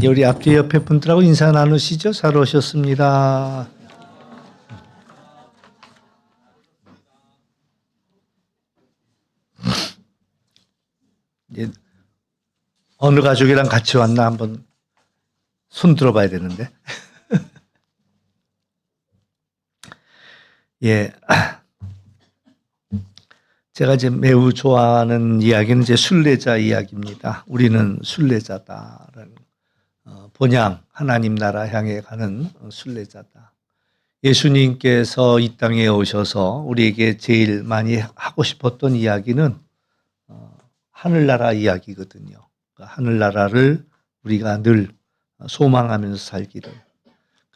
우리 앞뒤 옆에 분들하고 인사 나누시죠. 잘 오셨습니다. 어느 가족이랑 같이 왔나 한번 손 들어봐야 되는데. 예. 제가 이제 매우 좋아하는 이야기는 이제 순례자 이야기입니다. 우리는 순례자다라는 본향 하나님 나라 향해 가는 순례자다. 예수님께서 이 땅에 오셔서 우리에게 제일 많이 하고 싶었던 이야기는 하늘나라 이야기거든요. 하늘나라를 우리가 늘 소망하면서 살기를.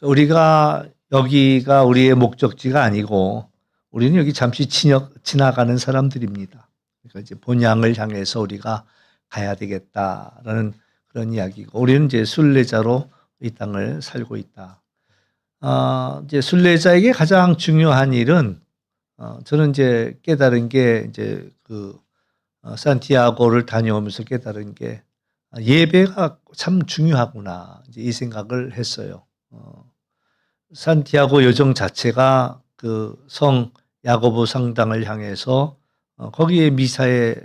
우리가 여기가 우리의 목적지가 아니고 우리는 여기 잠시 지나가는 사람들입니다. 그러니까 이제 본향을 향해서 우리가 가야 되겠다라는 그런 이야기고, 우리는 이제 순례자로 이 땅을 살고 있다. 이제 순례자에게 가장 중요한 일은 저는 이제 깨달은 게 이제 산티아고를 다녀오면서 깨달은 게 예배가 참 중요하구나 이제 이 생각을 했어요. 산티아고 여정 자체가 그 성 야고보 성당을 향해서 거기에 미사에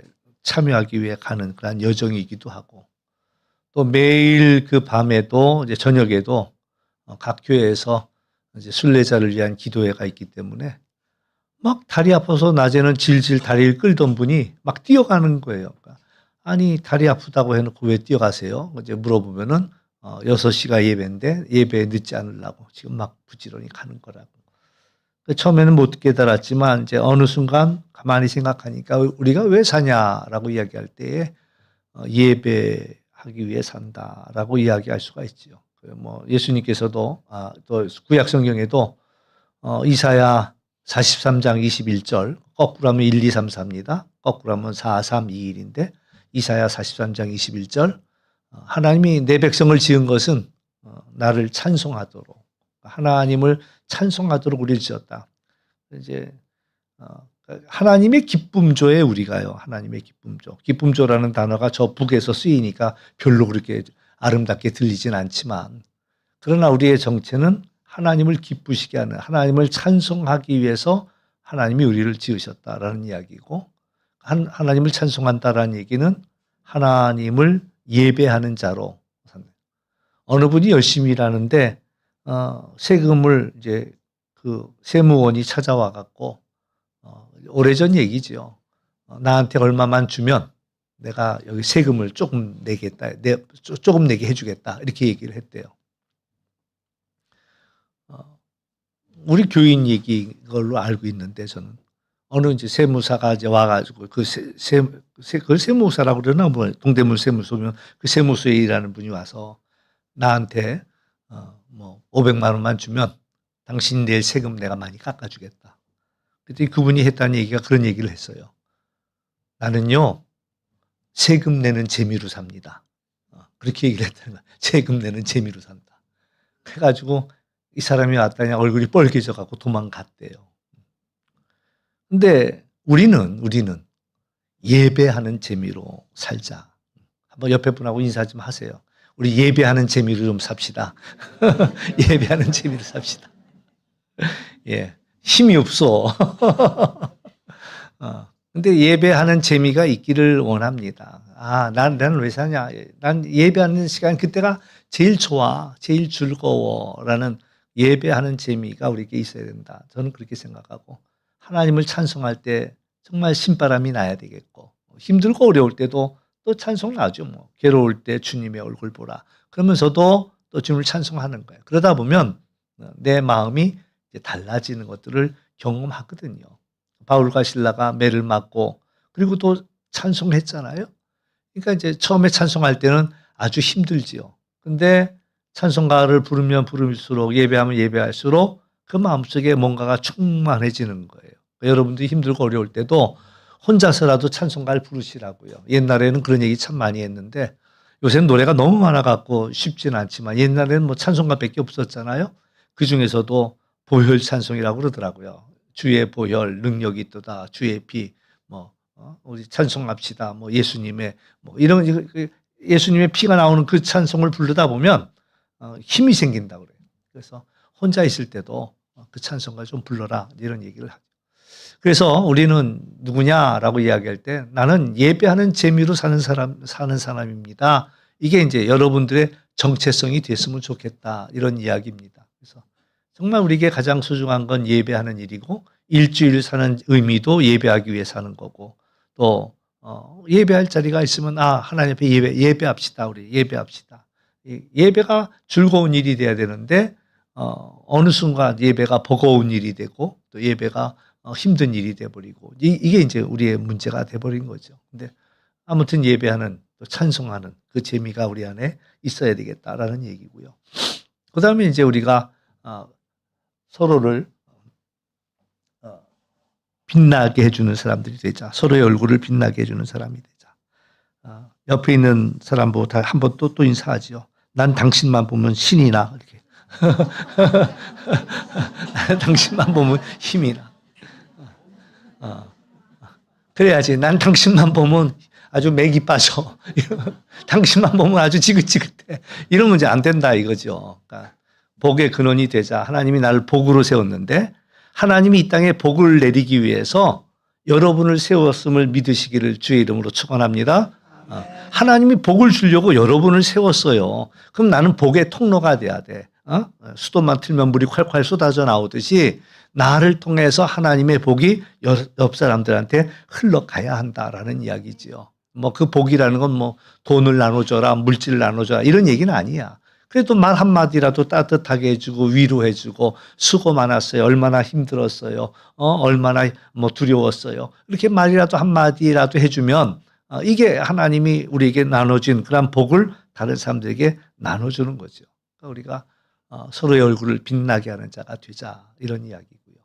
참여하기 위해 가는 그런 여정이기도 하고, 또 매일 그 밤에도 이제 저녁에도 각 교회에서 이제 순례자를 위한 기도회가 있기 때문에 막 다리 아파서 낮에는 질질 다리를 끌던 분이 막 뛰어가는 거예요. 아니 다리 아프다고 해놓고 왜 뛰어가세요? 이제 물어보면은 6시가 예배인데 예배에 늦지 않으려고 지금 막 부지런히 가는 거라고. 처음에는 못 깨달았지만 이제 어느 순간 가만히 생각하니까 우리가 왜 사냐라고 이야기할 때에 예배하기 위해 산다라고 이야기할 수가 있죠. 뭐 예수님께서도 또 구약 성경에도 이사야 43장 21절 거꾸로 하면 1, 2, 3, 4입니다. 거꾸로 하면 4, 3, 2, 1인데 이사야 43장 21절 하나님이 내 백성을 지은 것은 나를 찬송하도록, 하나님을 찬송하도록 우리를 지었다. 이제 하나님의 기쁨조에 우리가요. 하나님의 기쁨조. 기쁨조라는 단어가 저 북에서 쓰이니까 별로 그렇게 아름답게 들리진 않지만, 그러나 우리의 정체는 하나님을 기쁘시게 하는, 하나님을 찬송하기 위해서 하나님이 우리를 지으셨다라는 이야기고, 하나님을 찬송한다라는 얘기는 하나님을 예배하는 자로 산다. 어느 분이 열심히 일하는데 세금을 이제 그 세무원이 찾아와 갖고 오래전 얘기죠. 나한테 얼마만 주면 내가 여기 세금을 조금 내겠다, 조금 내게 해주겠다 이렇게 얘기를 했대요. 우리 교인 얘기 걸로 알고 있는데, 저는 어느 이제 세무사가 이제 와가지고 그걸 세무사라고 그러나 뭐 동대문 세무소면 그 세무소에 일하는 분이 와서 나한테 뭐 500만 원만 주면 당신 내일 세금 내가 많이 깎아주겠다. 그랬더니 그분이 했다는 얘기가 그런 얘기를 했어요. 나는요 세금 내는 재미로 삽니다. 그렇게 얘기를 했다는 거야. 세금 내는 재미로 산다. 그래가지고 이 사람이 왔다니 얼굴이 뻘개져 갖고 도망갔대요. 근데 우리는 예배하는 재미로 살자. 한번 옆에 분하고 인사 좀 하세요. 우리 예배하는 재미로 좀 삽시다. 예배하는 재미로 삽시다. 예, 힘이 없어. 근데 예배하는 재미가 있기를 원합니다. 나는 왜 사냐? 난 예배하는 시간 그때가 제일 좋아, 제일 즐거워라는 예배하는 재미가 우리에게 있어야 된다. 저는 그렇게 생각하고, 하나님을 찬송할 때 정말 신바람이 나야 되겠고, 힘들고 어려울 때도 또 찬송 나죠. 뭐 괴로울 때 주님의 얼굴 보라. 그러면서도 또 주님을 찬송하는 거예요. 그러다 보면 내 마음이 이제 달라지는 것들을 경험하거든요. 바울과 실라가 매를 맞고 그리고 또 찬송했잖아요. 그러니까 이제 처음에 찬송할 때는 아주 힘들지요. 근데 찬송가를 부르면 부를수록, 예배하면 예배할수록 그 마음속에 뭔가가 충만해지는 거예요. 여러분들이 힘들고 어려울 때도 혼자서라도 찬송가를 부르시라고요. 옛날에는 그런 얘기 참 많이 했는데 요새는 노래가 너무 많아갖고 쉽지는 않지만, 옛날에는 뭐 찬송가밖에 없었잖아요. 그 중에서도 보혈 찬송이라고 그러더라고요. 주의 보혈 능력이 있도다, 주의 피, 뭐 우리 찬송합시다, 뭐 예수님의 뭐 이런 예수님의 피가 나오는 그 찬송을 부르다 보면 힘이 생긴다고 그래요. 그래서 혼자 있을 때도 그 찬송가 좀 불러라 이런 얘기를 하죠. 그래서 우리는 누구냐라고 이야기할 때 나는 예배하는 재미로 사는 사람입니다. 이게 이제 여러분들의 정체성이 됐으면 좋겠다 이런 이야기입니다. 그래서 정말 우리에게 가장 소중한 건 예배하는 일이고 일주일 사는 의미도 예배하기 위해 사는 거고 또 예배할 자리가 있으면 하나님 앞에 예배합시다. 우리 예배합시다. 예배가 즐거운 일이 돼야 되는데 어느 순간 예배가 버거운 일이 되고 또 예배가 힘든 일이 돼버리고 이게 이제 우리의 문제가 돼버린 거죠. 근데 아무튼 예배하는 또 찬송하는 그 재미가 우리 안에 있어야 되겠다라는 얘기고요. 그 다음에 이제 우리가 서로를 빛나게 해주는 사람들이 되자. 서로의 얼굴을 빛나게 해주는 사람이 되자. 옆에 있는 사람보다 한번 또 인사하지요. 난 당신만 보면 신이 나. 이렇게. 당신만 보면 힘이 나. 그래야지. 난 당신만 보면 아주 맥이 빠져. 당신만 보면 아주 지긋지긋해. 이러면 이제 안 된다 이거죠. 그러니까 복의 근원이 되자. 하나님이 나를 복으로 세웠는데 하나님이 이 땅에 복을 내리기 위해서 여러분을 세웠음을 믿으시기를 주의 이름으로 축원합니다. 하나님이 복을 주려고 여러분을 세웠어요. 그럼 나는 복의 통로가 돼야 돼. 수도만 틀면 물이 콸콸 쏟아져 나오듯이 나를 통해서 하나님의 복이 옆 사람들한테 흘러가야 한다라는 이야기지요. 뭐 그 복이라는 건 뭐 돈을 나눠줘라, 물질을 나눠줘라 이런 얘기는 아니야. 그래도 말 한마디라도 따뜻하게 해주고 위로해주고 수고 많았어요. 얼마나 힘들었어요. 얼마나 뭐 두려웠어요. 이렇게 말이라도 한마디라도 해주면 이게 하나님이 우리에게 나눠준 그런 복을 다른 사람들에게 나눠주는 거죠. 그러니까 우리가 서로의 얼굴을 빛나게 하는 자가 되자 이런 이야기고요.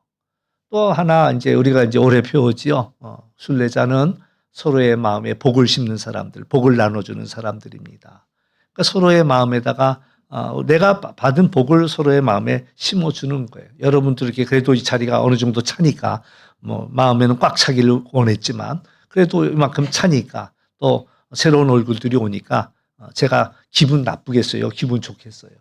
또 하나 이제 우리가 이제 오래 배우지요. 순례자는 서로의 마음에 복을 심는 사람들, 복을 나눠주는 사람들입니다. 그러니까 서로의 마음에다가 내가 받은 복을 서로의 마음에 심어주는 거예요. 여러분들에게 그래도 이 자리가 어느 정도 차니까 뭐 마음에는 꽉 차기를 원했지만 그래도 이만큼 차니까 또 새로운 얼굴들이 오니까 제가 기분 나쁘겠어요? 기분 좋겠어요?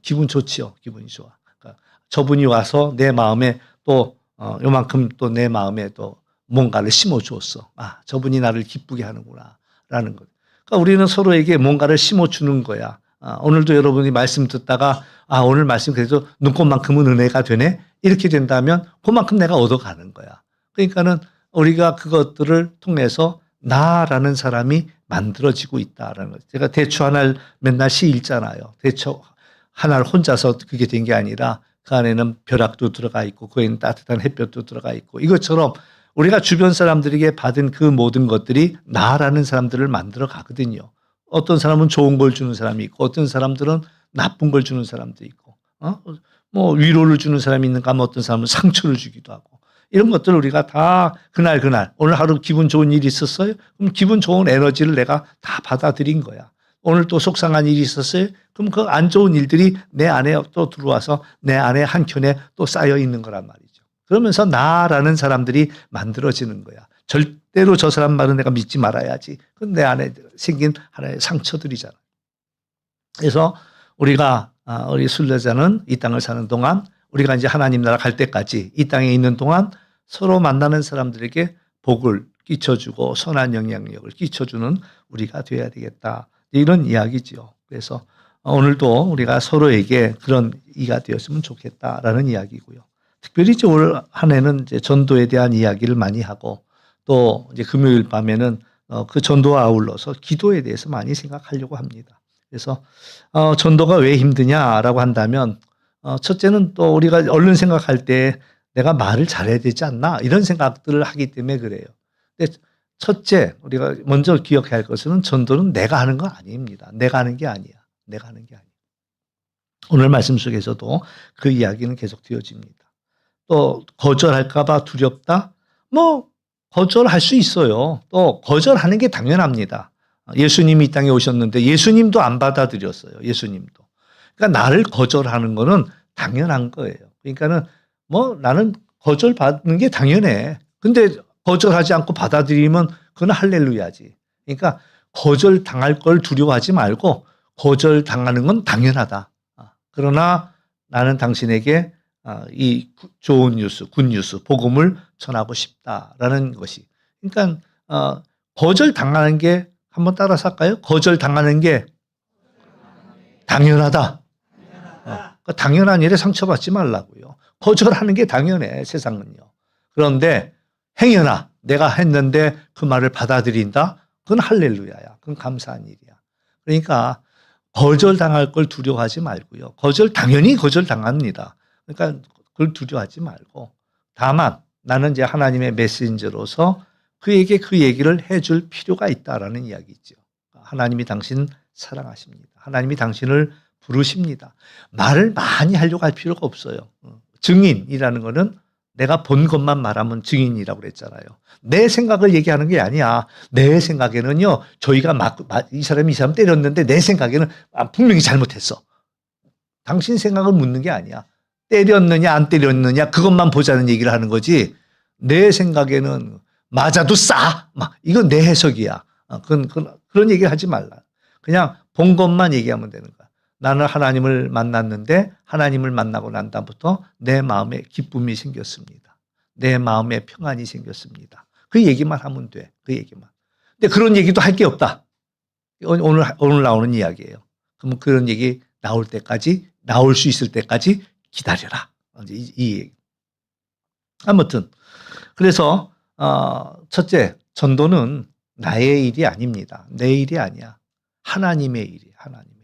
기분 좋지요. 기분이 좋아. 그러니까 저분이 와서 내 마음에 또 요만큼 또 내 마음에 또 뭔가를 심어주었어. 저분이 나를 기쁘게 하는구나 라는 것. 그러니까 우리는 서로에게 뭔가를 심어주는 거야. 오늘도 여러분이 말씀 듣다가 오늘 말씀 그래도 눈꽃만큼은 은혜가 되네 이렇게 된다면 그만큼 내가 얻어가는 거야. 그러니까는 우리가 그것들을 통해서 나라는 사람이 만들어지고 있다라는 거죠. 제가 대추 하나를 맨날 시 읽잖아요. 대추 하나를 혼자서 그게 된 게 아니라 그 안에는 벼락도 들어가 있고 그에는 따뜻한 햇볕도 들어가 있고 이것처럼 우리가 주변 사람들에게 받은 그 모든 것들이 나라는 사람들을 만들어 가거든요. 어떤 사람은 좋은 걸 주는 사람이 있고 어떤 사람들은 나쁜 걸 주는 사람도 있고 뭐 위로를 주는 사람이 있는가 하면 어떤 사람은 상처를 주기도 하고 이런 것들을 우리가 다 그날 오늘 하루 기분 좋은 일이 있었어요? 그럼 기분 좋은 에너지를 내가 다 받아들인 거야. 오늘 또 속상한 일이 있었어요? 그럼 그 안 좋은 일들이 내 안에 또 들어와서 내 안에 한켠에 또 쌓여 있는 거란 말이죠. 그러면서 나라는 사람들이 만들어지는 거야. 절대로 저 사람 말은 내가 믿지 말아야지. 그건 내 안에 생긴 하나의 상처들이잖아. 그래서 우리가 우리 순례자는 이 땅을 사는 동안 우리가 이제 하나님 나라 갈 때까지 이 땅에 있는 동안 서로 만나는 사람들에게 복을 끼쳐주고 선한 영향력을 끼쳐주는 우리가 되어야 되겠다. 이런 이야기지요. 그래서 오늘도 우리가 서로에게 그런 이가 되었으면 좋겠다라는 이야기고요. 특별히 이제 올 한 해는 이제 전도에 대한 이야기를 많이 하고 또 이제 금요일 밤에는 그 전도와 아울러서 기도에 대해서 많이 생각하려고 합니다. 그래서 전도가 왜 힘드냐라고 한다면 첫째는 또 우리가 얼른 생각할 때 내가 말을 잘해야 되지 않나 이런 생각들을 하기 때문에 그래요. 근데 첫째 우리가 먼저 기억해야 할 것은 전도는 내가 하는 거 아닙니다. 내가 하는 게 아니야. 내가 하는 게 아니야. 오늘 말씀 속에서도 그 이야기는 계속 되어집니다. 또 거절할까 봐 두렵다? 뭐 거절할 수 있어요. 또 거절하는 게 당연합니다. 예수님이 이 땅에 오셨는데 예수님도 안 받아들였어요. 예수님도. 그러니까 나를 거절하는 거는 당연한 거예요. 그러니까는 뭐 나는 거절받는 게 당연해. 근데 거절하지 않고 받아들이면 그건 할렐루야지. 그러니까 거절당할 걸 두려워하지 말고 거절당하는 건 당연하다. 그러나 나는 당신에게 이 좋은 뉴스, 굿뉴스, 복음을 전하고 싶다라는 것이. 그러니까 거절당하는 게 한번 따라서 할까요? 거절당하는 게 당연하다. 당연한 일에 상처받지 말라고요. 거절하는 게 당연해, 세상은요. 그런데 행여나 내가 했는데 그 말을 받아들인다? 그건 할렐루야야. 그건 감사한 일이야. 그러니까 거절당할 걸 두려워하지 말고요. 당연히 거절당합니다. 그러니까 그걸 두려워하지 말고 다만 나는 이제 하나님의 메신저로서 그에게 그 얘기를 해줄 필요가 있다라는 이야기죠. 하나님이 당신 사랑하십니다. 하나님이 당신을 부르십니다. 말을 많이 하려고 할 필요가 없어요. 증인이라는 거는 내가 본 것만 말하면 증인이라고 그랬잖아요. 내 생각을 얘기하는 게 아니야. 내 생각에는요, 저희가 이 사람 때렸는데 내 생각에는 분명히 잘못했어. 당신 생각을 묻는 게 아니야. 때렸느냐 안 때렸느냐 그것만 보자는 얘기를 하는 거지. 내 생각에는 맞아도 싸. 이건 내 해석이야. 그런 얘기를 하지 말라. 그냥 본 것만 얘기하면 되는 거야. 나는 하나님을 만났는데 하나님을 만나고 난 다음부터 내 마음에 기쁨이 생겼습니다. 내 마음에 평안이 생겼습니다. 그 얘기만 하면 돼. 그 얘기만. 근데 그런 얘기도 할 게 없다. 오늘 나오는 이야기예요. 그럼 그런 얘기 나올 수 있을 때까지 기다려라. 이 얘기. 아무튼 그래서 첫째, 전도는 나의 일이 아닙니다. 내 일이 아니야. 하나님의 일이야. 하나님의 일.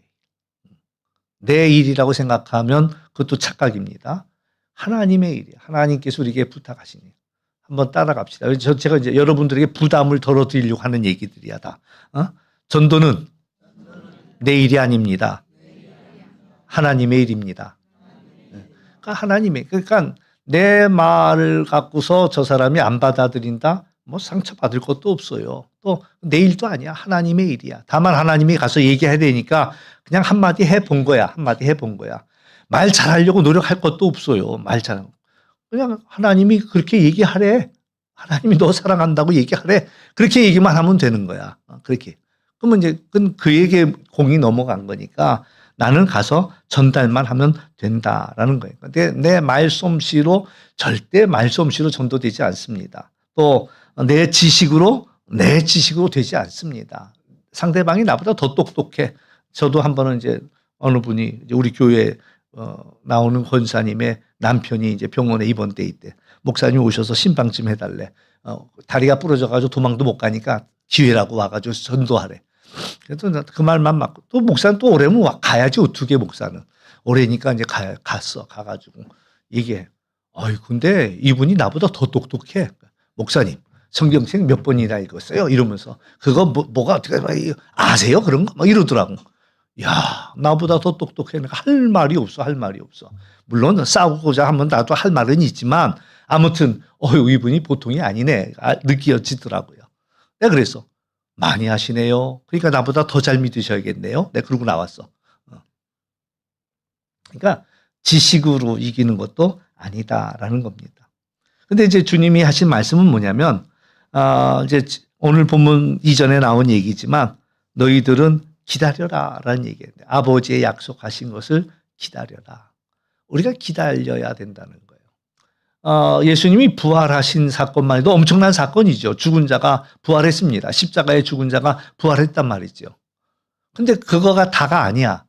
내 일이라고 생각하면 그것도 착각입니다. 하나님의 일이야. 하나님께서 우리에게 부탁하시니. 한번 따라갑시다. 제가 이제 여러분들에게 부담을 덜어드리려고 하는 얘기들이야 다. 전도는 내 일이 아닙니다. 하나님의 일입니다. 그러니까 내 말을 갖고서 저 사람이 안 받아들인다? 뭐 상처받을 것도 없어요. 또 내 일도 아니야. 하나님의 일이야. 다만 하나님이 가서 얘기해야 되니까 그냥 한마디 해본 거야. 한마디 해본 거야. 말 잘하려고 노력할 것도 없어요. 말 잘하고. 그냥 하나님이 그렇게 얘기하래. 하나님이 너 사랑한다고 얘기하래. 그렇게 얘기만 하면 되는 거야. 그렇게. 그러면 이제 그에게 공이 넘어간 거니까 나는 가서 전달만 하면 된다라는 거예요. 근데 내 말솜씨로 절대 말솜씨로 전도되지 않습니다. 또 내 지식으로 되지 않습니다. 상대방이 나보다 더 똑똑해. 저도 한 번은 이제 어느 분이 이제 우리 교회에 나오는 권사님의 남편이 이제 병원에 입원돼 있대. 목사님 오셔서 신방 좀 해달래. 다리가 부러져가지고 도망도 못 가니까 기회라고 와가지고 전도하래. 그래서 그 말만 맞고 또 목사는 또 오래면 가야지 어떻게 목사는 오래니까 이제 갔어. 가가지고 얘기해. 근데 이분이 나보다 더 똑똑해. 목사님 성경책 몇 번이나 읽었어요? 이러면서 그거 뭐가 어떻게 아세요? 그런 거 막 이러더라고. 야, 나보다 더 똑똑해. 할 말이 없어. 물론 싸우고자 하면 나도 할 말은 있지만 아무튼 이분이 보통이 아니네. 느껴지더라고요. 내가 그래서 많이 하시네요. 그러니까 나보다 더 잘 믿으셔야겠네요. 내가 그러고 나왔어. 그러니까 지식으로 이기는 것도 아니다라는 겁니다. 근데 이제 주님이 하신 말씀은 뭐냐면 이제 오늘 본문 이전에 나온 얘기지만 너희들은 기다려라라는 얘기예요. 아버지의 약속하신 것을 기다려라. 우리가 기다려야 된다는 거예요. 예수님이 부활하신 사건만 해도 엄청난 사건이죠. 죽은 자가 부활했습니다. 십자가에 죽은 자가 부활했단 말이죠. 근데 그거가 다가 아니야.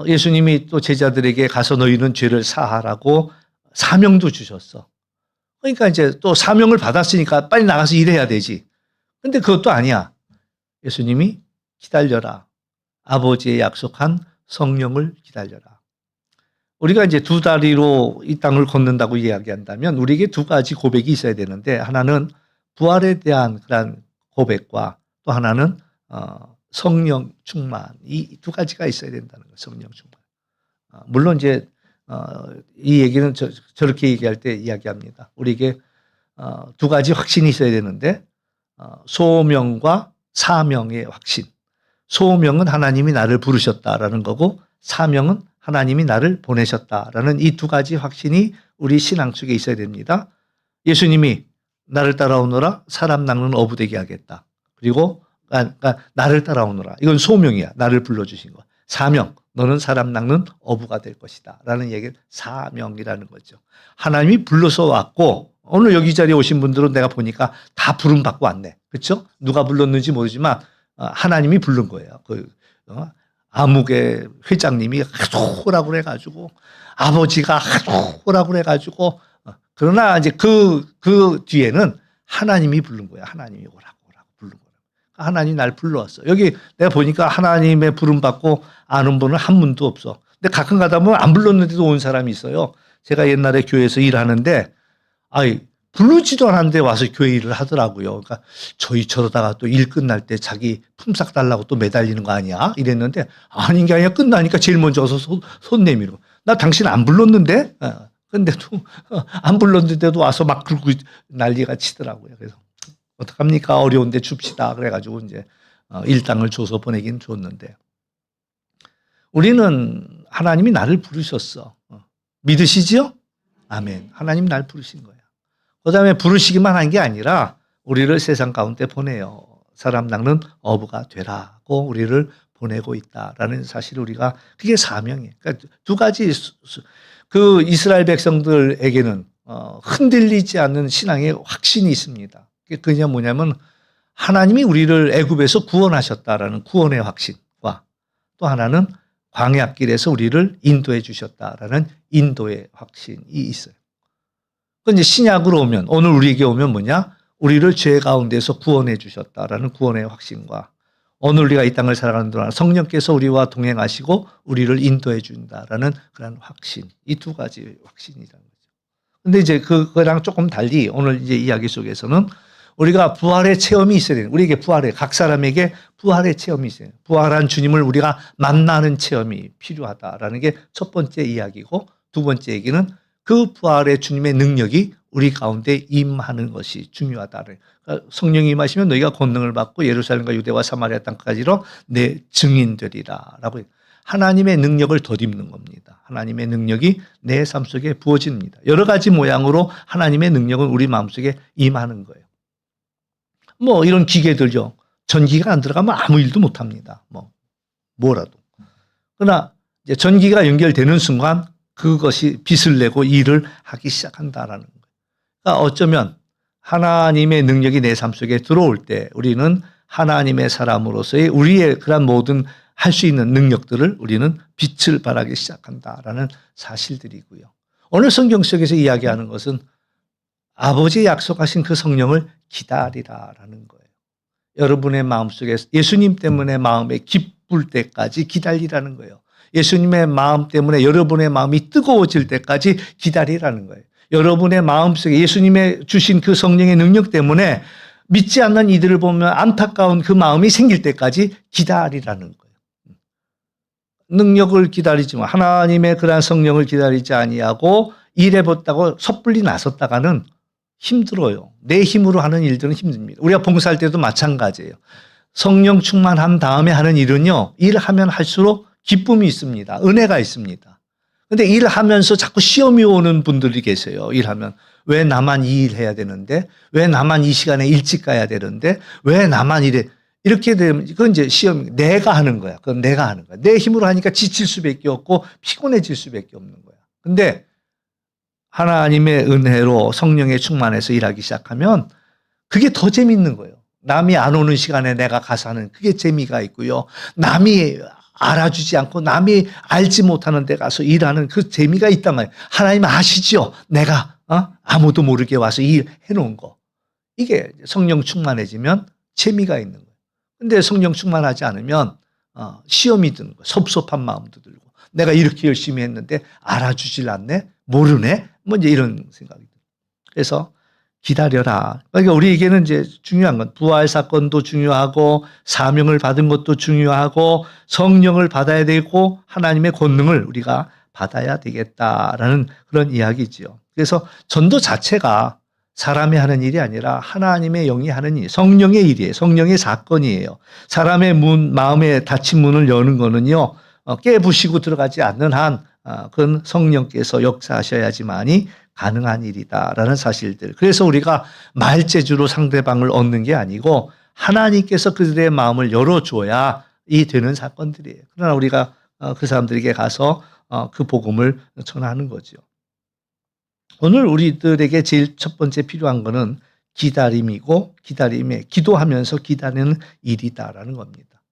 예수님이 또 제자들에게 가서 너희는 죄를 사하라고 사명도 주셨어. 그러니까 이제 또 사명을 받았으니까 빨리 나가서 일해야 되지. 근데 그것도 아니야. 예수님이 기다려라. 아버지의 약속한 성령을 기다려라. 우리가 이제 두 다리로 이 땅을 걷는다고 이야기한다면 우리에게 두 가지 고백이 있어야 되는데 하나는 부활에 대한 그런 고백과 또 하나는 성령 충만. 이 두 가지가 있어야 된다는 거예요. 성령 충만. 물론 이제 이 얘기는 저렇게 얘기할 때 이야기합니다. 우리에게 두 가지 확신이 있어야 되는데 소명과 사명의 확신. 소명은 하나님이 나를 부르셨다라는 거고 사명은 하나님이 나를 보내셨다라는 이 두 가지 확신이 우리 신앙 속에 있어야 됩니다. 예수님이 나를 따라오너라 사람 낚는 어부되게 하겠다. 그리고 그러니까 나를 따라오너라. 이건 소명이야. 나를 불러주신 거. 사명. 너는 사람 낚는 어부가 될 것이다. 라는 얘기를 사명이라는 거죠. 하나님이 불러서 왔고 오늘 여기 자리에 오신 분들은 내가 보니까 다 부름 받고 왔네. 그렇죠? 누가 불렀는지 모르지만 하나님이 부른 거예요. 아무개 회장님이 하도 오라고 그래가지고 아버지가 하도 오라고 그래가지고 그러나 이제 그 뒤에는 하나님이 부른 거야. 하나님이 오라고 부른 거야. 하나님이 날 불러왔어. 여기 내가 보니까 하나님의 부름 받고 아는 분은 한 분도 없어. 근데 가끔 가다 보면 안 불렀는데도 온 사람이 있어요. 제가 옛날에 교회에서 일하는데 부르지도 않았는데 와서 교회 일을 하더라고요. 그러니까 저희 저러다가 또 일 끝날 때 자기 품삯 달라고 또 매달리는 거 아니야? 이랬는데 아닌 게 아니라 끝나니까 제일 먼저 와서 손 내밀고 나 당신 안 불렀는데? 근데도 안 불렀는데도 와서 막 그러고 난리가 치더라고요. 그래서 어떡합니까? 어려운데 줍시다. 그래가지고 이제 일당을 줘서 보내긴 줬는데 우리는 하나님이 나를 부르셨어. 믿으시죠? 아멘. 하나님 날 부르신 거야. 그 다음에 부르시기만 한 게 아니라 우리를 세상 가운데 보내요. 사람 낚는 어부가 되라고 우리를 보내고 있다라는 사실을 우리가 그게 사명이에요. 그러니까 두 가지 그 이스라엘 백성들에게는 흔들리지 않는 신앙의 확신이 있습니다. 그게 뭐냐면 하나님이 우리를 애굽에서 구원하셨다라는 구원의 확신과 또 하나는 광야길에서 우리를 인도해 주셨다라는 인도의 확신이 있어요. 이제 신약으로 오면 오늘 우리에게 오면 뭐냐? 우리를 죄 가운데서 구원해 주셨다라는 구원의 확신과 오늘 우리가 이 땅을 살아가는 동안 성령께서 우리와 동행하시고 우리를 인도해 준다라는 그런 확신. 이 두 가지 확신이라는 거죠. 근데 이제 그거랑 조금 달리 오늘 이제 이야기 속에서는 우리가 부활의 체험이 있어야 돼요. 우리에게 각 사람에게 부활의 체험이 있어요. 부활한 주님을 우리가 만나는 체험이 필요하다라는 게 첫 번째 이야기고 두 번째 얘기는 그 부활의 주님의 능력이 우리 가운데 임하는 것이 중요하다. 그러니까 성령이 임하시면 너희가 권능을 받고 예루살렘과 유대와 사마리아 땅까지로 내 증인되리라라고 하나님의 능력을 덧입는 겁니다. 하나님의 능력이 내 삶 속에 부어집니다. 여러 가지 모양으로 하나님의 능력은 우리 마음속에 임하는 거예요. 뭐 이런 기계들요. 전기가 안 들어가면 아무 일도 못 합니다. 뭐라도. 그러나 이제 전기가 연결되는 순간 그것이 빛을 내고 일을 하기 시작한다라는 거예요. 그러니까 어쩌면 하나님의 능력이 내 삶 속에 들어올 때 우리는 하나님의 사람으로서의 우리의 그런 모든 할 수 있는 능력들을 우리는 빛을 발하기 시작한다라는 사실들이고요. 오늘 성경 속에서 이야기하는 것은 아버지 약속하신 그 성령을 기다리라라는 거예요. 여러분의 마음속에 예수님 때문에 마음에 기쁠 때까지 기다리라는 거예요. 예수님의 마음 때문에 여러분의 마음이 뜨거워질 때까지 기다리라는 거예요. 여러분의 마음속에 예수님의 주신 그 성령의 능력 때문에 믿지 않는 이들을 보면 안타까운 그 마음이 생길 때까지 기다리라는 거예요. 능력을 기다리지만 하나님의 그러한 성령을 기다리지 아니하고 일해봤다고 섣불리 나섰다가는 힘들어요. 내 힘으로 하는 일들은 힘듭니다. 우리가 봉사할 때도 마찬가지예요. 성령 충만한 다음에 하는 일은요. 일하면 할수록 기쁨이 있습니다. 은혜가 있습니다. 근데 일하면서 자꾸 시험이 오는 분들이 계세요. 일하면. 왜 나만 이 일 해야 되는데? 왜 나만 이 시간에 일찍 가야 되는데? 왜 나만 이래? 이렇게 되면 그건 이제 시험 내가 하는 거야. 그건 내가 하는 거야. 내 힘으로 하니까 지칠 수밖에 없고 피곤해질 수밖에 없는 거야. 근데 하나님의 은혜로 성령에 충만해서 일하기 시작하면 그게 더 재밌는 거예요. 남이 안 오는 시간에 내가 가서 하는 그게 재미가 있고요. 남이 알아주지 않고 남이 알지 못하는 데 가서 일하는 그 재미가 있단 말이에요. 하나님 아시죠? 내가 아무도 모르게 와서 일해 놓은 거. 이게 성령 충만해지면 재미가 있는 거예요. 근데 성령 충만하지 않으면 시험이 드는 거예요. 섭섭한 마음도 들고 내가 이렇게 열심히 했는데 알아주질 않네? 모르네? 뭐 이제 이런 생각이 들어요. 그래서 기다려라. 그러니까 우리에게는 이제 중요한 건 부활 사건도 중요하고 사명을 받은 것도 중요하고 성령을 받아야 되고 하나님의 권능을 우리가 받아야 되겠다라는 그런 이야기지요. 그래서 전도 자체가 사람이 하는 일이 아니라 하나님의 영이 하는 일, 성령의 일이에요. 성령의 사건이에요. 사람의 마음에 닫힌 문을 여는 거는요. 깨부시고 들어가지 않는 한 그건 성령께서 역사하셔야지만이 가능한 일이다라는 사실들. 그래서 우리가 말재주로 상대방을 얻는 게 아니고 하나님께서 그들의 마음을 열어줘야 이 되는 사건들이에요. 그러나 우리가 그 사람들에게 가서 그 복음을 전하는 거죠. 오늘 우리들에게 제일 첫 번째 필요한 거는 기다림이고 기다림에 기도하면서 기다리는 일이다라는 겁니다.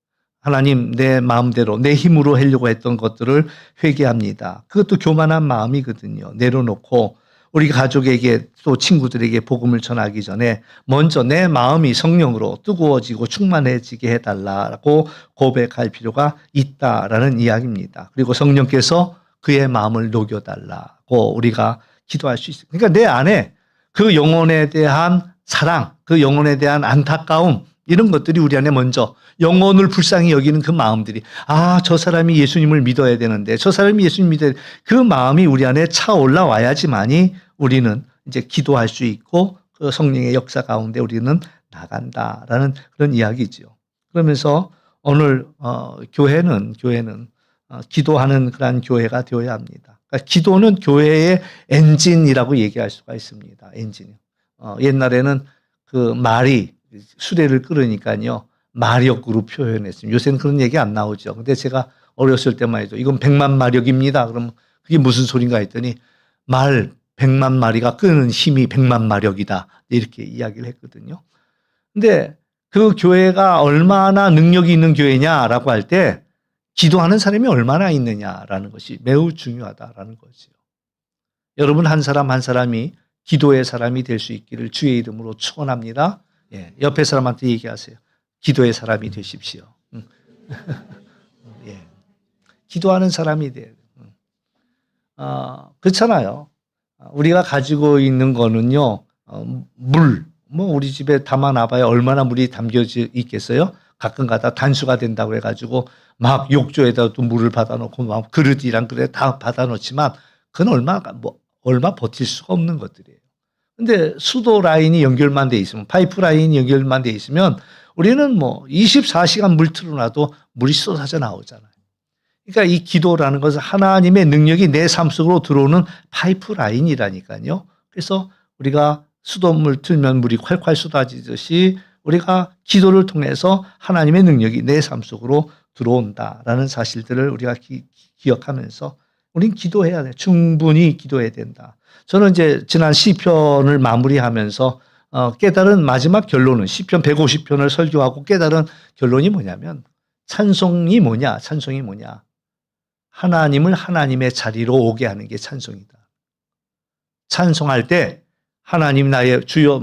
하나님 내 마음대로 내 힘으로 하려고 했던 것들을 회개합니다. 그것도 교만한 마음이거든요. 내려놓고 우리 가족에게 또 친구들에게 복음을 전하기 전에 먼저 내 마음이 성령으로 뜨거워지고 충만해지게 해달라고 고백할 필요가 있다라는 이야기입니다. 그리고 성령께서 그의 마음을 녹여달라고 우리가 기도할 수 있어요. 그러니까 내 안에 그 영혼에 대한 사랑, 그 영혼에 대한 안타까움 이런 것들이 우리 안에 먼저 영혼을 불쌍히 여기는 그 마음들이 저 사람이 예수님을 믿어야 되는데 저 사람이 예수님 믿어야 돼. 그 마음이 우리 안에 차올라 와야지만이 우리는 이제 기도할 수 있고 그 성령의 역사 가운데 우리는 나간다라는 그런 이야기죠. 그러면서 오늘 교회는 기도하는 그런 교회가 되어야 합니다. 그러니까 기도는 교회의 엔진이라고 얘기할 수가 있습니다. 엔진. 옛날에는 그 말이 수레를 끌으니까요. 마력으로 표현했습니다. 요새는 그런 얘기 안 나오죠. 근데 제가 어렸을 때만 해도 이건 100만 마력입니다. 그럼 그게 무슨 소린가 했더니 말 100만 마리가 끄는 힘이 100만 마력이다. 이렇게 이야기를 했거든요. 근데 그 교회가 얼마나 능력이 있는 교회냐라고 할 때 기도하는 사람이 얼마나 있느냐라는 것이 매우 중요하다라는 거죠. 여러분 한 사람 한 사람이 기도의 사람이 될 수 있기를 주의 이름으로 축원합니다. 예, 옆에 사람한테 얘기하세요. 기도의 사람이 되십시오. 예, 기도하는 사람이 돼요. 그렇잖아요. 우리가 가지고 있는 거는요, 물. 우리 집에 담아놔봐야 얼마나 물이 담겨져 있겠어요? 가끔 가다 단수가 된다고 해가지고 막 욕조에다 또 물을 받아놓고 막 그릇이랑 그래 다 받아놓지만 그건 얼마 버틸 수가 없는 것들이에요. 근데 수도 라인이 연결만 돼 있으면 파이프 라인이 연결만 돼 있으면 우리는 24시간 물 틀어놔도 물이 쏟아져 나오잖아요. 그러니까 이 기도라는 것은 하나님의 능력이 내 삶 속으로 들어오는 파이프 라인이라니까요. 그래서 우리가 수돗물 틀면 물이 콸콸 쏟아지듯이 우리가 기도를 통해서 하나님의 능력이 내 삶 속으로 들어온다라는 사실들을 우리가 기억하면서 우린 기도해야 돼. 충분히 기도해야 된다. 저는 이제 지난 시편을 마무리하면서 깨달은 마지막 결론은 시편 150편을 설교하고 깨달은 결론이 뭐냐면 찬송이 뭐냐? 하나님을 하나님의 자리로 오게 하는 게 찬송이다. 찬송할 때 하나님 나의 주여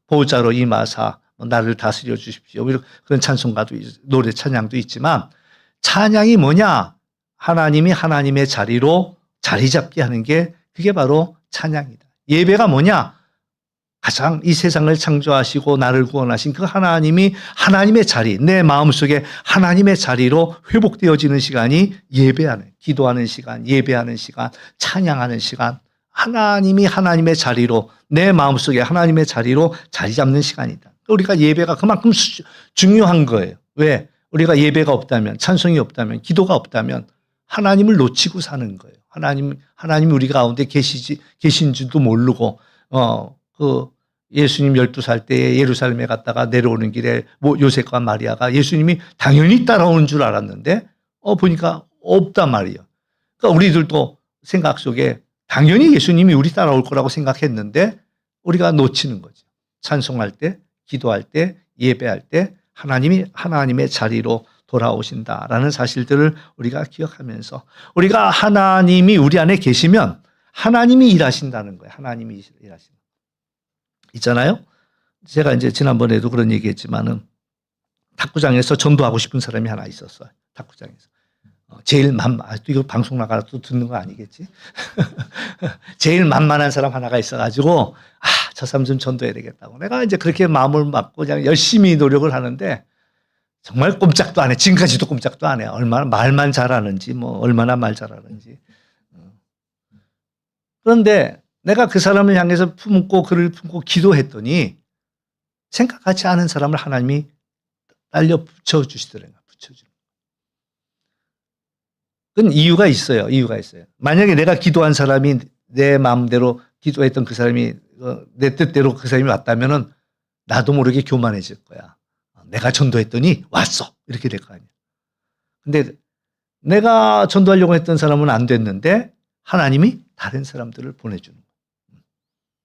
보좌로 임하사 나를 다스려 주십시오. 그런 찬송가도 노래 찬양도 있지만 찬양이 뭐냐? 하나님이 하나님의 자리로 자리 잡게 하는 게 그게 바로 찬양이다. 예배가 뭐냐? 가장 이 세상을 창조하시고 나를 구원하신 그 하나님이 하나님의 자리, 내 마음속에 하나님의 자리로 회복되어지는 시간이 예배하는, 기도하는 시간, 예배하는 시간, 찬양하는 시간, 하나님이 하나님의 자리로 내 마음속에 하나님의 자리로 자리 잡는 시간이다. 우리가 예배가 그만큼 중요한 거예요. 왜? 우리가 예배가 없다면, 찬송이 없다면, 기도가 없다면 하나님을 놓치고 사는 거예요. 하나님이 우리 가운데 계신 줄도 모르고, 예수님 12살 때 예루살렘에 갔다가 내려오는 길에 요셉과 마리아가 예수님이 당연히 따라오는 줄 알았는데, 보니까 없단 말이에요. 그러니까 우리들도 생각 속에 당연히 예수님이 우리 따라올 거라고 생각했는데, 우리가 놓치는 거죠. 찬송할 때, 기도할 때, 예배할 때, 하나님이 하나님의 자리로 돌아오신다라는 사실들을 우리가 기억하면서 우리가 하나님이 우리 안에 계시면 하나님이 일하신다는 거예요. 하나님이 일하신다. 있잖아요. 제가 이제 지난번에도 그런 얘기했지만은 탁구장에서 전도하고 싶은 사람이 하나 있었어요. 탁구장에서. 제일 또 이거 방송 나가라 또 듣는 거 아니겠지? 제일 만만한 사람 하나가 있어가지고 저 사람 좀 전도해야 되겠다고. 내가 이제 그렇게 마음을 먹고 그냥 열심히 노력을 하는데 정말 꼼짝도 안 해. 지금까지도 꼼짝도 안 해. 얼마나 말만 잘하는지, 얼마나 말 잘하는지. 그런데 내가 그 사람을 향해서 그를 품고 기도했더니 생각하지 않은 사람을 하나님이 딸려 붙여주시더라고요. 그건 이유가 있어요. 만약에 내가 기도한 사람이 내 마음대로 기도했던 그 사람이 내 뜻대로 그 사람이 왔다면은 나도 모르게 교만해질 거야. 내가 전도했더니 왔어. 이렇게 될 거 아니야. 근데 내가 전도하려고 했던 사람은 안 됐는데 하나님이 다른 사람들을 보내주는 거예요.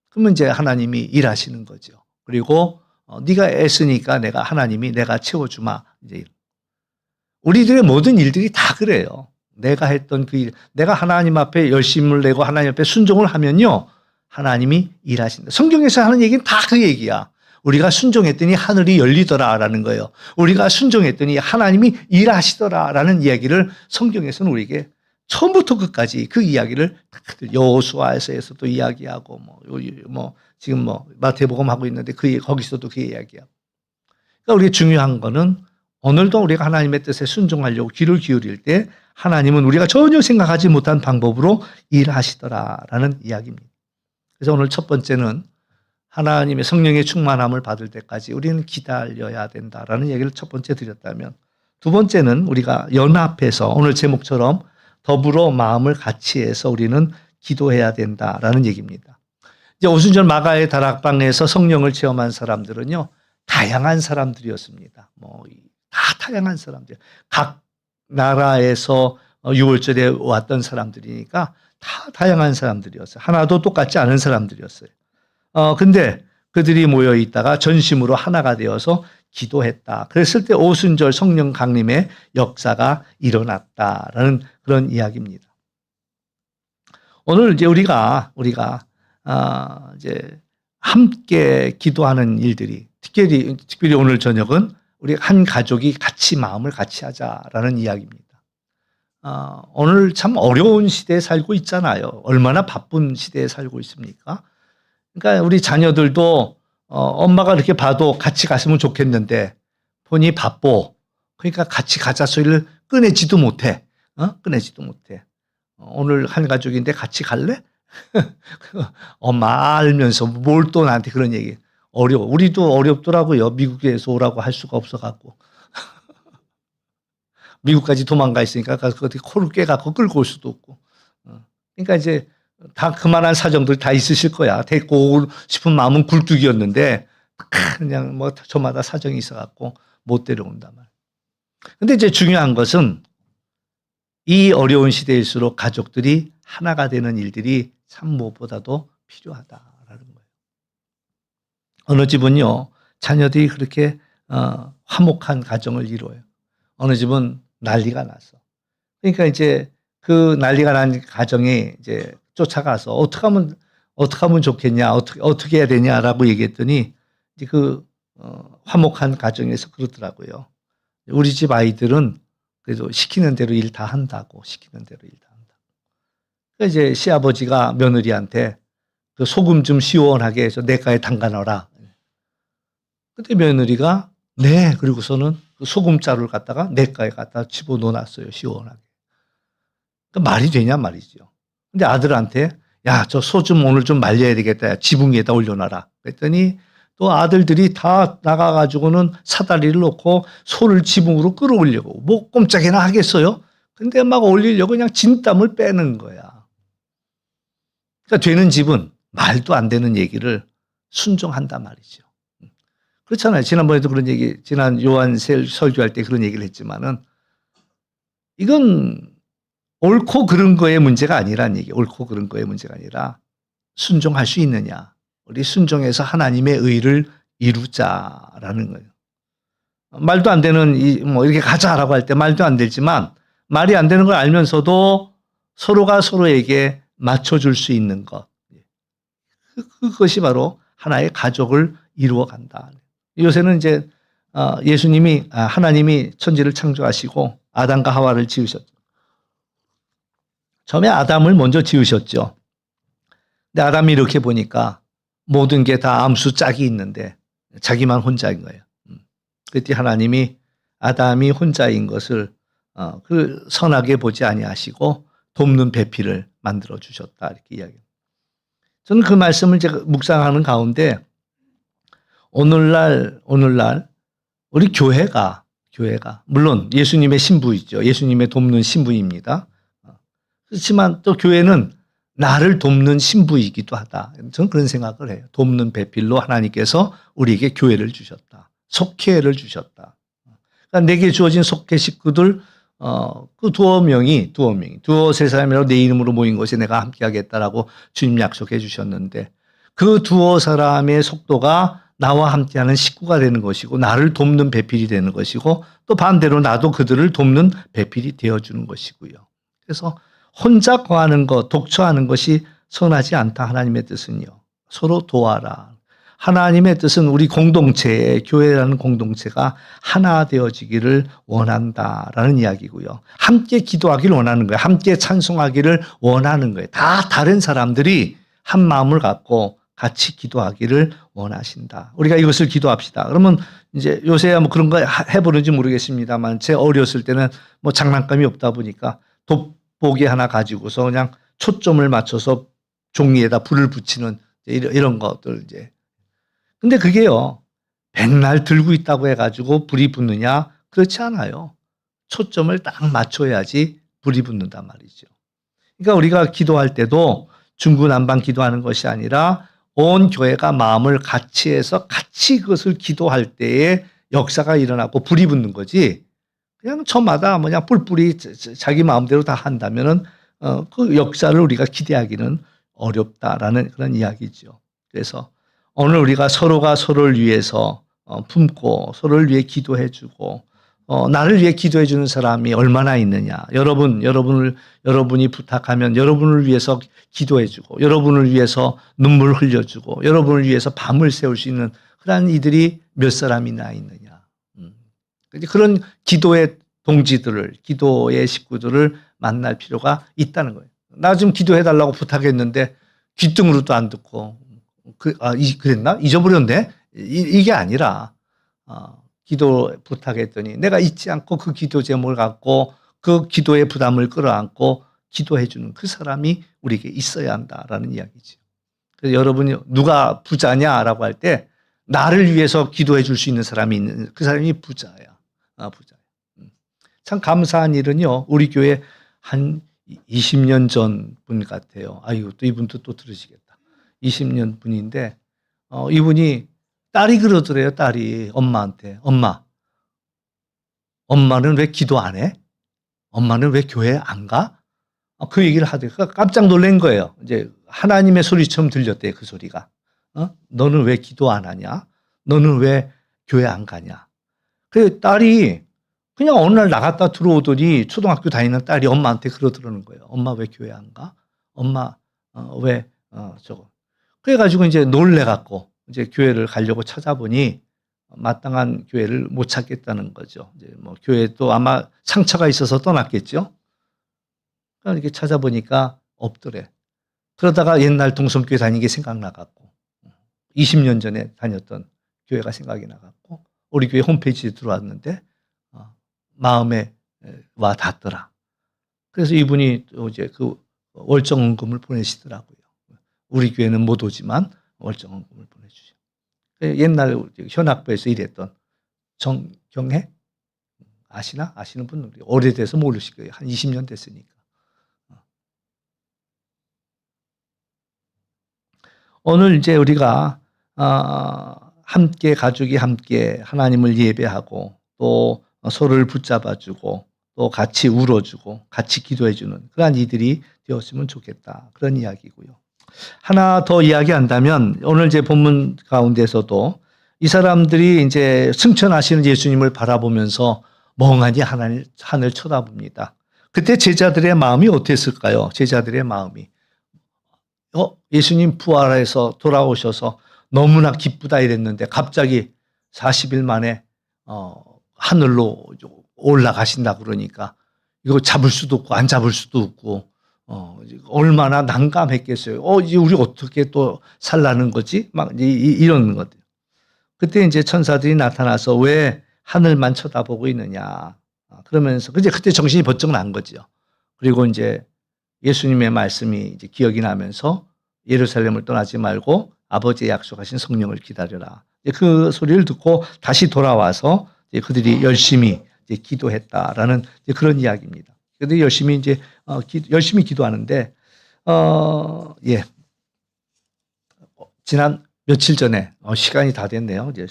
그러면 이제 하나님이 일하시는 거죠. 그리고 네가 애쓰니까 하나님이 내가 채워주마. 이제 우리들의 모든 일들이 다 그래요. 내가 했던 그 일, 내가 하나님 앞에 열심을 내고 하나님 앞에 순종을 하면요, 하나님이 일하신다. 성경에서 하는 얘기는 다 그 얘기야. 우리가 순종했더니 하늘이 열리더라라는 거예요. 우리가 순종했더니 하나님이 일하시더라라는 이야기를 성경에서는 우리에게 처음부터 끝까지 그 이야기를 여호수아에서도 이야기하고 지금 마태복음 하고 있는데 거기서도 그 이야기야. 그러니까 우리가 중요한 거는 오늘도 우리가 하나님의 뜻에 순종하려고 귀를 기울일 때 하나님은 우리가 전혀 생각하지 못한 방법으로 일하시더라라는 이야기입니다. 그래서 오늘 첫 번째는 하나님의 성령의 충만함을 받을 때까지 우리는 기다려야 된다라는 얘기를 첫 번째 드렸다면, 두 번째는 우리가 연합해서 오늘 제목처럼 더불어 마음을 같이 해서 우리는 기도해야 된다라는 얘기입니다. 이제 오순절 마가의 다락방에서 성령을 체험한 사람들은요, 다양한 사람들이었습니다. 다 다양한 사람들. 각 나라에서 6월절에 왔던 사람들이니까 다 다양한 사람들이었어요. 하나도 똑같지 않은 사람들이었어요. 근데 그들이 모여 있다가 전심으로 하나가 되어서 기도했다. 그랬을 때 오순절 성령 강림의 역사가 일어났다라는 그런 이야기입니다. 오늘 이제 우리가 이제 함께 기도하는 일들이 특별히 오늘 저녁은 우리 한 가족이 같이 마음을 같이 하자라는 이야기입니다. 오늘 참 어려운 시대에 살고 있잖아요. 얼마나 바쁜 시대에 살고 있습니까? 그러니까 우리 자녀들도 엄마가 이렇게 봐도 같이 갔으면 좋겠는데 본인이 바빠. 그러니까 같이 가자 소리를 꺼내지도 못해. 꺼내지도 못해. 오늘 한 가족인데 같이 갈래? 엄마 알면서 뭘 또 나한테 그런 얘기. 어려워. 우리도 어렵더라고요. 미국에서 오라고 할 수가 없어갖고. 미국까지 도망가 있으니까 가서 어떻게 코를 깨갖고 끌고 올 수도 없고. 그러니까 이제 다 그만한 사정들 다 있으실 거야. 데리고 오고 싶은 마음은 굴뚝이었는데 그냥 저마다 사정이 있어갖고 못 데려온단 말이야. 근데 이제 중요한 것은 이 어려운 시대일수록 가족들이 하나가 되는 일들이 참 무엇보다도 필요하다라는 거예요. 어느 집은요, 자녀들이 그렇게 화목한 가정을 이루어요. 어느 집은 난리가 났어. 그러니까 이제 그 난리가 난 가정에 이제 쫓아가서 어떻게 하면 좋겠냐, 어떻게 해야 되냐라고 얘기했더니 이제 화목한 가정에서 그러더라고요. 우리 집 아이들은 그래도 시키는 대로 일 다 한다고, 시키는 대로 일 다 한다고. 그러니까 이제 시아버지가 며느리한테 그 소금 좀 시원하게 해서 내가에 담가 넣어라. 근데 며느리가 네, 그리고서는 그 소금자루를 갖다가 내가에 갖다 집어넣어 놨어요, 시원하게. 그러니까 말이 되냐 말이죠. 근데 아들한테 야, 저 소 좀 오늘 좀 말려야 되겠다. 지붕 위에다 올려놔라. 그랬더니 또 아들들이 다 나가가지고는 사다리를 놓고 소를 지붕으로 끌어올려고 뭐 꼼짝이나 하겠어요? 근데 막 올리려고 그냥 진땀을 빼는 거야. 그러니까 되는 집은 말도 안 되는 얘기를 순종한단 말이죠. 그렇잖아요. 지난번에도 그런 얘기, 지난 요한셀 설교할 때 그런 얘기를 했지만은 이건 옳고 그른 거의 문제가 아니란 얘기. 옳고 그른 거의 문제가 아니라 순종할 수 있느냐. 우리 순종해서 하나님의 의를 이루자라는 거예요. 말도 안 되는 이렇게 가자라고 할 때 말도 안 되지만 말이 안 되는 걸 알면서도 서로가 서로에게 맞춰줄 수 있는 것. 그것이 바로 하나의 가족을 이루어 간다. 요새는 이제 하나님이 천지를 창조하시고 아담과 하와를 지으셨죠. 처음에 아담을 먼저 지으셨죠. 근데 아담이 이렇게 보니까 모든 게 다 암수 짝이 있는데 자기만 혼자인 거예요. 그때 하나님이 아담이 혼자인 것을 그 선하게 보지 아니하시고 돕는 배필을 만들어 주셨다 이렇게 이야기합니다. 저는 그 말씀을 제가 묵상하는 가운데 오늘날 우리 교회가 물론 예수님의 신부이죠. 예수님의 돕는 신부입니다. 그렇지만 또 교회는 나를 돕는 신부이기도 하다. 저는 그런 생각을 해요. 돕는 배필로 하나님께서 우리에게 교회를 주셨다. 속회를 주셨다. 그러니까 내게 주어진 속회 식구들 그 두어 명이 두어 세 사람이라고 내 이름으로 모인 곳에 내가 함께 하겠다라고 주님 약속해 주셨는데 그 두어 사람의 속도가 나와 함께하는 식구가 되는 것이고 나를 돕는 배필이 되는 것이고 또 반대로 나도 그들을 돕는 배필이 되어주는 것이고요. 그래서 혼자 거하는 것, 독처하는 것이 선하지 않다. 하나님의 뜻은요. 서로 도와라. 하나님의 뜻은 우리 공동체, 교회라는 공동체가 하나 되어지기를 원한다라는 이야기고요. 함께 기도하기를 원하는 거예요. 함께 찬송하기를 원하는 거예요. 다 다른 사람들이 한 마음을 갖고 같이 기도하기를 원하신다. 우리가 이것을 기도합시다. 그러면 이제 요새야 뭐 그런 거 해보는지 모르겠습니다만 제 어렸을 때는 뭐 장난감이 없다 보니까 돋보기 하나 가지고서 그냥 초점을 맞춰서 종이에다 불을 붙이는 이런 것들 이제. 근데 그게요, 백날 들고 있다고 해가지고 불이 붙느냐? 그렇지 않아요. 초점을 딱 맞춰야지 불이 붙는단 말이죠. 그러니까 우리가 기도할 때도 중구난방 기도하는 것이 아니라 온 교회가 마음을 같이 해서 같이 그것을 기도할 때에 역사가 일어나고 불이 붙는 거지. 그냥 저마다 그냥 뿔뿔이 자기 마음대로 다 한다면은 그 역사를 우리가 기대하기는 어렵다라는 그런 이야기죠. 그래서 오늘 우리가 서로가 서로를 위해서 품고 서로를 위해 기도해주고 나를 위해 기도해주는 사람이 얼마나 있느냐. 여러분이 부탁하면 여러분을 위해서 기도해주고 여러분을 위해서 눈물 흘려주고 여러분을 위해서 밤을 새울 수 있는 그런 이들이 몇 사람이나 있느냐. 그런 기도의 동지들을, 기도의 식구들을 만날 필요가 있다는 거예요. 나 좀 기도해달라고 부탁했는데 귀등으로도 안 듣고 그랬나? 잊어버렸네? 이게 아니라 기도 부탁했더니 내가 잊지 않고 그 기도 제목을 갖고 그 기도의 부담을 끌어안고 기도해 주는 그 사람이 우리에게 있어야 한다라는 이야기죠. 그래서 여러분이 누가 부자냐라고 할 때 나를 위해서 기도해 줄 수 있는 사람이 있는 그 사람이 부자야. 부자야. 참 감사한 일은요. 우리 교회 한 20년 전 분 같아요. 아유, 또 이분도 또 들으시겠다. 20년 분인데 이분이 딸이 그러더래요. 딸이 엄마한테. 엄마는 왜 기도 안 해? 엄마는 왜 교회 안 가? 그 얘기를 하더니 깜짝 놀란 거예요. 이제 하나님의 소리처럼 들렸대요. 그 소리가. 너는 왜 기도 안 하냐? 너는 왜 교회 안 가냐? 그 딸이 그냥 어느 날 나갔다 들어오더니 초등학교 다니는 딸이 엄마한테 그러더라는 거예요. 엄마 왜 교회 안 가? 엄마 왜 저거. 그래가지고 이제 놀래갖고 이제 교회를 가려고 찾아보니 마땅한 교회를 못 찾겠다는 거죠. 이제 뭐 교회도 아마 상처가 있어서 떠났겠죠. 그러니까 이렇게 찾아보니까 없더래. 그러다가 옛날 동성교회 다니는 게 생각나갖고 20년 전에 다녔던 교회가 생각이 나갖고 우리 교회 홈페이지에 들어왔는데 마음에 와 닿더라. 그래서 이분이 이제 그 월정금을 보내시더라고요. 우리 교회는 못 오지만 월정금을 보내주죠. 옛날 현악부에서 일했던 정경혜 아시나? 아시는 분 오래돼서 모르실 거예요. 한 20년 됐으니까. 오늘 이제 우리가 함께 가족이 함께 하나님을 예배하고 또 서로를 붙잡아주고 또 같이 울어주고 같이 기도해주는 그러한 이들이 되었으면 좋겠다. 그런 이야기고요. 하나 더 이야기한다면 오늘 제 본문 가운데서도 이 사람들이 이제 승천하시는 예수님을 바라보면서 멍하니 하늘 쳐다봅니다. 그때 제자들의 마음이 어땠을까요? 제자들의 마음이 예수님 부활해서 돌아오셔서 너무나 기쁘다 이랬는데 갑자기 40일 만에 하늘로 올라가신다 그러니까 이거 잡을 수도 없고 안 잡을 수도 없고 얼마나 난감했겠어요. 이제 우리 어떻게 또 살라는 거지? 막 이런 것들. 그때 이제 천사들이 나타나서 왜 하늘만 쳐다보고 있느냐. 그러면서 그때 정신이 번쩍 난 거죠. 그리고 이제 예수님의 말씀이 이제 기억이 나면서 예루살렘을 떠나지 말고 아버지의 약속하신 성령을 기다려라. 그 소리를 듣고 다시 돌아와서 이제 그들이 열심히 이제 기도했다라는 이제 그런 이야기입니다. 그들이 열심히 이제 열심히 기도하는데 예. 지난 며칠 전에 시간이 다 됐네요. 이제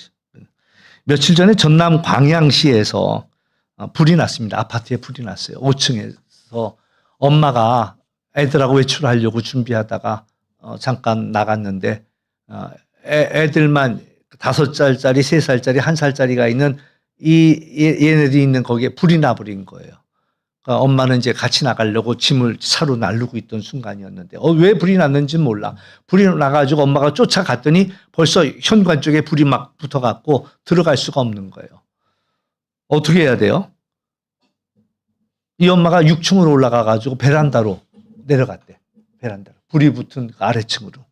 며칠 전에 전남 광양시에서 불이 났습니다. 아파트에 불이 났어요. 5층에서 엄마가 애들하고 외출하려고 준비하다가 잠깐 나갔는데 애들만 5살짜리, 3살짜리, 1살짜리가 있는 얘네들이 있는 거기에 불이 나버린 거예요. 그러니까 엄마는 이제 같이 나가려고 짐을 차로 나르고 있던 순간이었는데 왜 불이 났는지 몰라. 불이 나가지고 엄마가 쫓아갔더니 벌써 현관 쪽에 불이 막 붙어갖고 들어갈 수가 없는 거예요. 어떻게 해야 돼요? 이 엄마가 6층으로 올라가가지고 베란다로 내려갔대. 베란다로. 불이 붙은 아래층으로.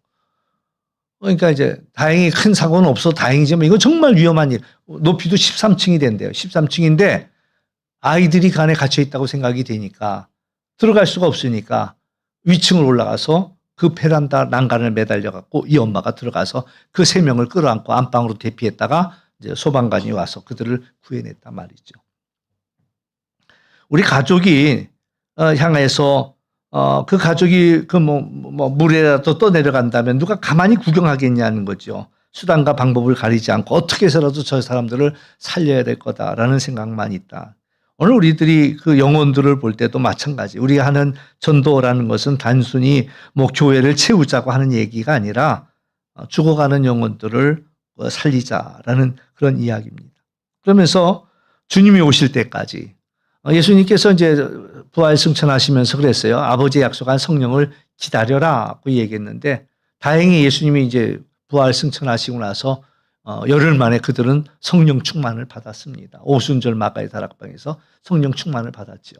그러니까 이제 다행히 큰 사고는 없어 다행이지만 이건 정말 위험한 일. 높이도 13층이 된대요. 13층인데 아이들이 그 안에 갇혀 있다고 생각이 되니까 들어갈 수가 없으니까 위층을 올라가서 그 베란다 난간을 매달려 갖고 이 엄마가 들어가서 그 3명을 끌어안고 안방으로 대피했다가 이제 소방관이 와서 그들을 구해냈단 말이죠. 우리 가족이 향해서 그 가족이 물에라도 떠내려간다면 누가 가만히 구경하겠냐는 거죠. 수단과 방법을 가리지 않고 어떻게 해서라도 저 사람들을 살려야 될 거다라는 생각만 있다. 오늘 우리들이 그 영혼들을 볼 때도 마찬가지. 우리가 하는 전도라는 것은 단순히 교회를 채우자고 하는 얘기가 아니라 죽어가는 영혼들을 살리자라는 그런 이야기입니다. 그러면서 주님이 오실 때까지 예수님께서 이제 부활 승천하시면서 그랬어요. 아버지의 약속한 성령을 기다려라고 얘기했는데 다행히 예수님이 이제 부활 승천하시고 나서 열흘 만에 그들은 성령 충만을 받았습니다. 오순절 마가의 다락방에서 성령 충만을 받았죠.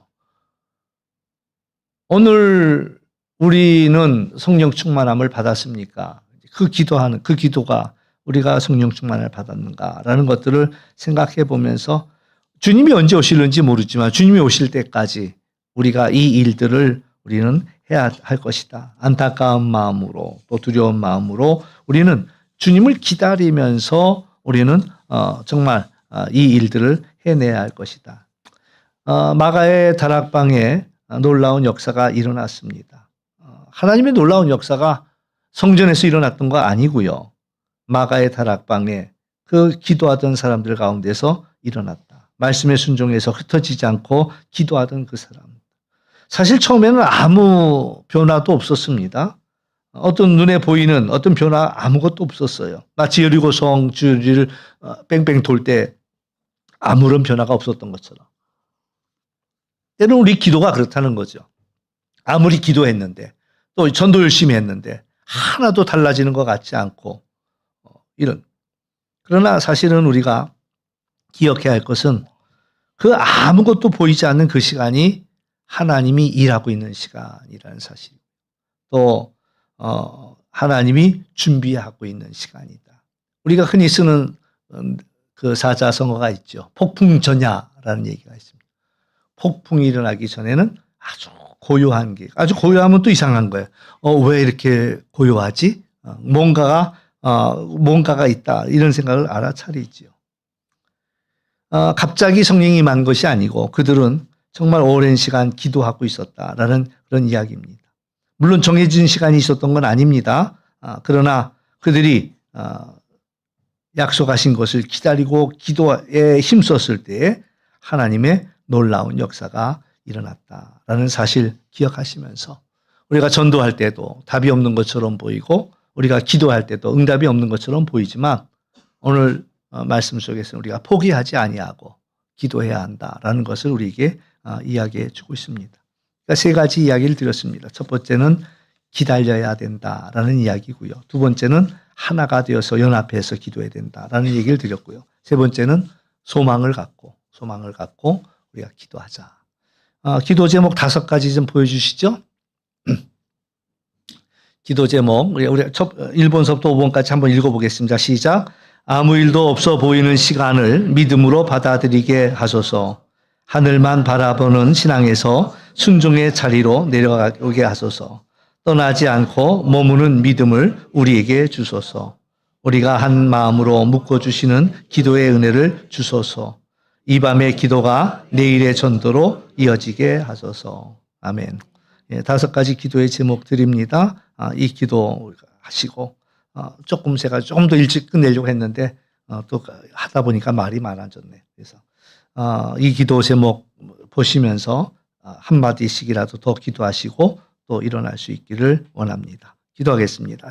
오늘 우리는 성령 충만함을 받았습니까? 그 기도가 우리가 성령 충만을 받았는가라는 것들을 생각해 보면서 주님이 언제 오실는지 모르지만 주님이 오실 때까지 우리가 이 일들을 우리는 해야 할 것이다. 안타까운 마음으로 또 두려운 마음으로 우리는 주님을 기다리면서 우리는 정말 이 일들을 해내야 할 것이다. 마가의 다락방에 놀라운 역사가 일어났습니다. 하나님의 놀라운 역사가 성전에서 일어났던 거 아니고요. 마가의 다락방에 그 기도하던 사람들 가운데서 일어났다. 말씀에 순종해서 흩어지지 않고 기도하던 그 사람. 사실 처음에는 아무 변화도 없었습니다. 어떤 눈에 보이는 어떤 변화 아무것도 없었어요. 마치 여리고 성 주리를 뺑뺑 돌 때 아무런 변화가 없었던 것처럼. 때는 우리 기도가 그렇다는 거죠. 아무리 기도했는데 또 전도 열심히 했는데 하나도 달라지는 것 같지 않고 이런. 그러나 사실은 우리가 기억해야 할 것은 그 아무것도 보이지 않는 그 시간이 하나님이 일하고 있는 시간이라는 사실. 또 하나님이 준비하고 있는 시간이다. 우리가 흔히 쓰는 그 사자성어가 있죠. 폭풍전야라는 얘기가 있습니다. 폭풍이 일어나기 전에는 아주 고요한 게, 아주 고요하면 또 이상한 거예요. 왜 이렇게 고요하지? 뭔가가 있다. 이런 생각을 알아차리지요. 갑자기 성령이 임한 것이 아니고 그들은 정말 오랜 시간 기도하고 있었다라는 그런 이야기입니다. 물론 정해진 시간이 있었던 건 아닙니다. 그러나 그들이 약속하신 것을 기다리고 기도에 힘썼을 때에 하나님의 놀라운 역사가 일어났다라는 사실 기억하시면서 우리가 전도할 때도 답이 없는 것처럼 보이고 우리가 기도할 때도 응답이 없는 것처럼 보이지만 오늘 말씀 속에서 우리가 포기하지 아니하고 기도해야 한다라는 것을 우리에게 이야기해 주고 있습니다. 그러니까 3가지 이야기를 드렸습니다. 첫 번째는 기다려야 된다라는 이야기고요. 두 번째는 하나가 되어서 연합해서 기도해야 된다라는 얘기를 드렸고요. 세 번째는 소망을 갖고 우리가 기도하자. 기도 제목 5가지 좀 보여주시죠. 기도 제목 우리 1번서부터 5번까지 한번 읽어보겠습니다. 시작. 아무 일도 없어 보이는 시간을 믿음으로 받아들이게 하소서. 하늘만 바라보는 신앙에서 순종의 자리로 내려가게 하소서. 떠나지 않고 머무는 믿음을 우리에게 주소서. 우리가 한 마음으로 묶어주시는 기도의 은혜를 주소서. 이 밤의 기도가 내일의 전도로 이어지게 하소서. 아멘. 5가지 기도의 제목 드립니다. 이 기도 하시고 조금 제가 좀 더 일찍 끝내려고 했는데 또 하다 보니까 말이 많아졌네. 그래서 이 기도 제목 보시면서 한마디씩이라도 더 기도하시고 또 일어날 수 있기를 원합니다. 기도하겠습니다.